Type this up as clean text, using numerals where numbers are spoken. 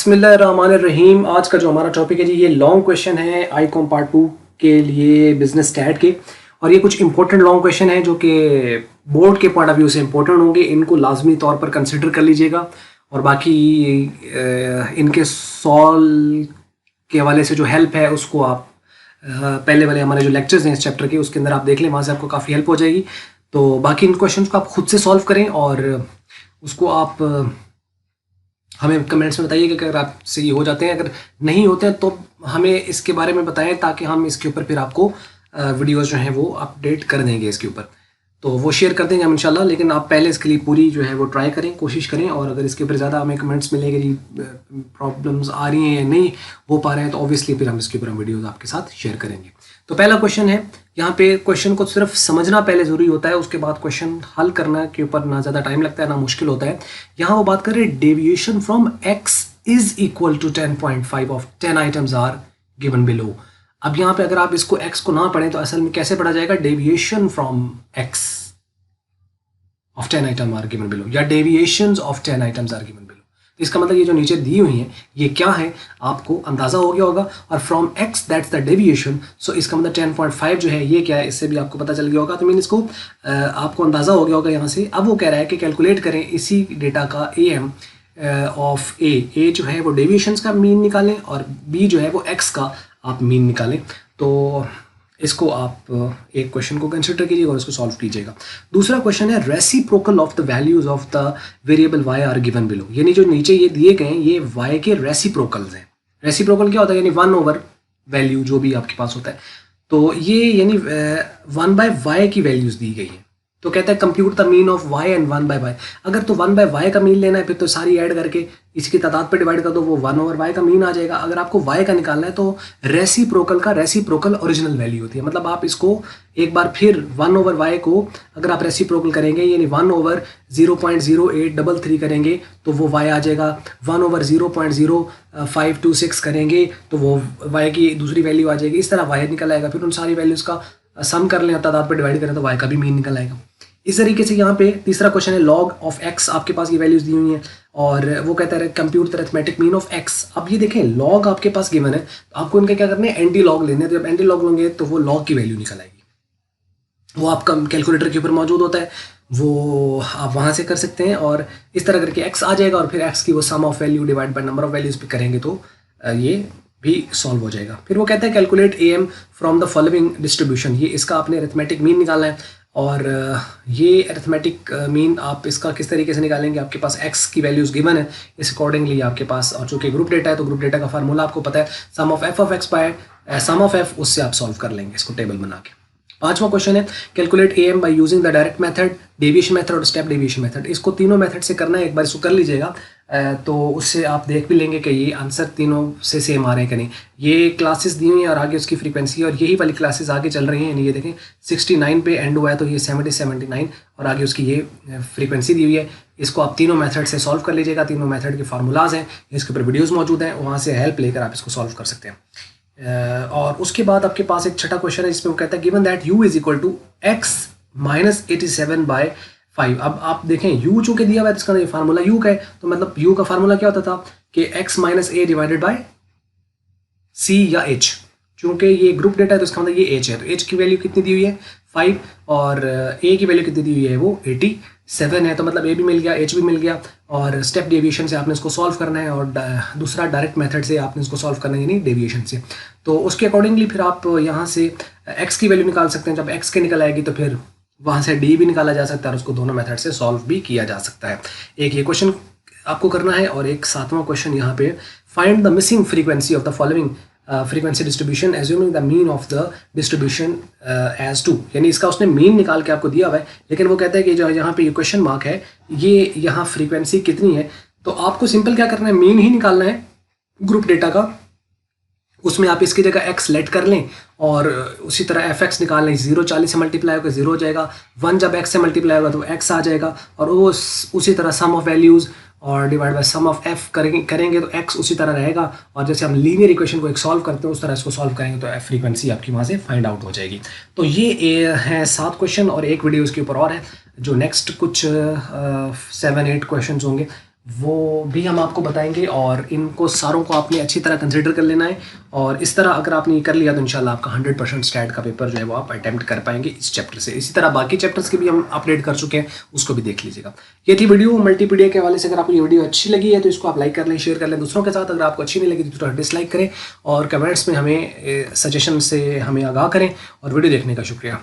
बिस्मिल्लाहिर्रहमानिर्रहीम। आज का जो हमारा टॉपिक है जी, ये लॉन्ग क्वेश्चन है आईकॉम पार्ट 2 के लिए बिजनेस स्टैट के। और ये कुछ इंपॉर्टेंट लॉन्ग क्वेश्चन है जो कि बोर्ड के पॉइंट ऑफ व्यू से इंपॉर्टेंट होंगे। इनको लाजमी तौर पर कंसिडर कर लीजिएगा। और बाकी इनके सॉल्व के हवाले से जो हेल्प है उसको आप पहले वाले हमारे जो लेक्चर्स हैं इस चैप्टर के उसके अंदर आप देख लें, वहाँ से आपको काफ़ी हेल्प हो जाएगी। तो बाकी इन क्वेश्चन को आप खुद से सॉल्व करें और उसको आप हमें कमेंट्स में बताइए कि अगर आपसे ये हो जाते हैं, अगर नहीं होते हैं तो हमें इसके बारे में बताएं ताकि हम इसके ऊपर फिर आपको वीडियोस जो हैं वो अपडेट कर देंगे इसके ऊपर। तो वो शेयर कर देंगे हम इंशाल्लाह। लेकिन आप पहले इसके लिए पूरी जो है वो ट्राई करें, कोशिश करें। और अगर इसके ऊपर ज़्यादा हमें कमेंट्स मिलेंगे जी प्रॉब्लम्स आ रही हैं या नहीं हो पा रहे हैं, तो ऑब्वियसली फिर हम इसके ऊपर हम वीडियोज़ आपके साथ शेयर करेंगे। तो पहला क्वेश्चन है, यहाँ पे क्वेश्चन को सिर्फ समझना पहले ज़रूरी होता है, उसके बाद क्वेश्चन हल करना के ऊपर ना ज़्यादा टाइम लगता है ना मुश्किल होता है। यहाँ वो बात कर रहे हैं deviation from x is equal to 10.5 of 10 items are given below. अब यहाँ पे अगर आप इसको x को ना पढ़ें तो असल में कैसे पढ़ा जाएगा, deviation from x of 10 item are given below या deviations of 10 items are given below. तो इसका मतलब ये जो नीचे दी हुई हैं ये क्या है आपको अंदाज़ा हो गया होगा। और from x that's the deviation, so इसका मतलब 10.5 जो है ये क्या है, इससे भी आपको पता चल गया होगा। तो मीन इसको आपको अंदाज़ा हो गया होगा यहाँ से। अब वो कह रहा है कि कैलकुलेट करें इसी डेटा का am ऑफ a जो है वो डेविएशंस का मीन निकालें और b जो है वो x का आप मीन निकालें। तो इसको आप एक क्वेश्चन को कंसिडर कीजिएगा और इसको सॉल्व कीजिएगा। दूसरा क्वेश्चन है reciprocal of the values of the variable y are given below. यानी जो नीचे ये दिए गए हैं ये y के रेसिप्रोकल्स हैं। रेसिप्रोकल क्या होता है, यानी 1 ओवर वैल्यू जो भी आपके पास होता है। तो ये यानी 1/y की वैल्यूज दी गई हैं। तो कहता है compute the mean of y and 1/y। अगर तो 1/y का मीन लेना है फिर तो सारी ऐड करके इसकी तादाद पे डिवाइड कर दो, वो 1 ओवर y का मीन आ जाएगा। अगर आपको y का निकालना है तो रेसिप्रोकल का रेसिप्रोकल ओरिजिनल वैल्यू होती है। मतलब आप इसको एक बार फिर 1 ओवर y को अगर आप रेसिप्रोकल करेंगे यानी 1 ओवर 0.0833 करेंगे तो वो y आ जाएगा। 1 ओवर 0.0526 करेंगे तो वो y की दूसरी वैल्यू आ जाएगी। इस तरह y निकल आएगा। फिर उन सारी वैल्यूज़ का सम कर लें, तादाद पे डिवाइड करें तो y का भी मीन निकल आएगा। इस तरीके से यहाँ पे तीसरा क्वेश्चन है लॉग ऑफ x। आपके पास ये वैल्यूज दी हुई हैं और वो कहता है compute the arithmetic mean of x। अब ये देखें लॉग आपके पास गिवन है तो आपको इनके क्या करने हैं, एंटी लॉग लेने हैं। तो जब एंटी लॉग लेंगे तो वो लॉग की वैल्यू निकल आएगी। वो आपका कैलकुलेटर के ऊपर मौजूद होता है, वो आप वहाँ से कर सकते हैं। और इस तरह करके x आ जाएगा और फिर x की वो sum of value divide by number of values पे करेंगे तो ये भी सॉल्व हो जाएगा। फिर वो कहता है calculate am from the following distribution. ये इसका आपने अरिथमेटिक मीन निकालना है। और ये अरिथमेटिक मीन आप इसका किस तरीके से निकालेंगे, आपके पास x की वैल्यूज़ गिवन है, इस अकॉर्डिंगली आपके पास, और चूँकि ग्रुप डेटा है तो ग्रुप डेटा का फार्मूला आपको पता है, sum of f of x by sum of f, उससे आप सॉल्व कर लेंगे इसको टेबल बना के। पांचवा क्वेश्चन है calculate am by using the direct method, deviation method और स्टेप डेविएशन मेथड। इसको तीनों मेथड से करना है, एक बार इसको कर लीजिएगा तो उससे आप देख भी लेंगे कि ये आंसर तीनों से सेम आ रहे हैं कि नहीं। ये क्लासेस दी हुई हैं और आगे उसकी फ्रीक्वेंसी और यही वाली क्लासेस आगे चल रही हैं। यानी ये देखें 69 पे एंड हुआ है तो ये 79 और आगे उसकी ये फ्रीक्वेंसी दी हुई है। इसको आप तीनों मेथड से सॉल्व कर लीजिएगा। तीनों मेथड के फार्मूलाज हैं, इसके ऊपर वीडियोज़ मौजूद हैं, वहाँ से हेल्प लेकर आप इसको सॉल्व कर सकते हैं। और उसके बाद आपके पास एक छठा क्वेश्चन है जिसमें वो कहता है given that u is equal to x minus 87/5। अब आप देखें u चूँकि दिया हुआ है तो इसका ये फार्मूला u का है। तो मतलब u का फार्मूला क्या होता था कि x minus a divided by c या h। चूँकि ये ग्रुप डेटा है तो इसका मतलब ये h है। तो h की वैल्यू कितनी दी हुई है 5 और a की वैल्यू कितनी दी हुई है वो 87 है। तो मतलब a भी मिल गया, h भी मिल गया। और स्टेप डेविएशन से आपने इसको सॉल्व करना है और दूसरा डायरेक्ट मेथड से आपने इसको सॉल्व करना है यानी डेविएशन से। तो उसके अकॉर्डिंगली फिर आप यहाँ से x की वैल्यू निकाल सकते हैं। जब x के निकल आएगी तो फिर वहाँ से d भी निकाला जा सकता है और उसको दोनों मेथड से सॉल्व भी किया जा सकता है। एक ये क्वेश्चन आपको करना है और एक सातवां क्वेश्चन यहाँ पे find the missing frequency of the following frequency distribution assuming the mean of the distribution as 2। यानी इसका उसने मीन निकाल के आपको दिया हुआ है, लेकिन वो कहता है कि जो यहाँ पे ये क्वेश्चन मार्क है ये यहाँ फ्रीक्वेंसी कितनी है। तो आपको सिंपल क्या करना है, मीन ही निकालना है ग्रुप डेटा का। उसमें आप इसकी जगह x लेट कर लें और उसी तरह fx निकाल लें। 0 40 से मल्टीप्लाई होगा 0 हो जाएगा, 1 जब x से मल्टीप्लाई होगा तो x आ जाएगा। और वो उसी तरह सम ऑफ वैल्यूज़ और divide by sum of f करेंगे तो x उसी तरह रहेगा। और जैसे हम लीनियर इक्वेशन को एक सॉल्व करते हैं उस तरह इसको सॉल्व करेंगे तो फ्रीक्वेंसी आपकी वहाँ से फाइंड आउट हो जाएगी। तो ये है 7 क्वेश्चन और एक वीडियो इसके ऊपर और है जो नेक्स्ट कुछ 7-8 क्वेश्चन होंगे वो भी हम आपको बताएंगे, और इनको सारों को आपने अच्छी तरह कंसिडर कर लेना है। और इस तरह अगर आपने ये कर लिया तो इंशाल्लाह आपका 100% स्टैट का पेपर जो है वो आप अटेम्प्ट कर पाएंगे इस चैप्टर से। इसी तरह बाकी चैप्टर्स के भी हम अपडेट कर चुके हैं, उसको भी देख लीजिएगा। ये थी वीडियो मल्टीपीडिया के हवाले से। अगर आपको ये वीडियो अच्छी लगी है तो इसको आप लाइक कर लें, शेयर कर लें दूसरों के साथ। अगर आपको अच्छी नहीं लगी तो डिसलाइक करें, और कमेंट्स में हमें सजेशन से हमें आगाह करें। और वीडियो देखने का शुक्रिया।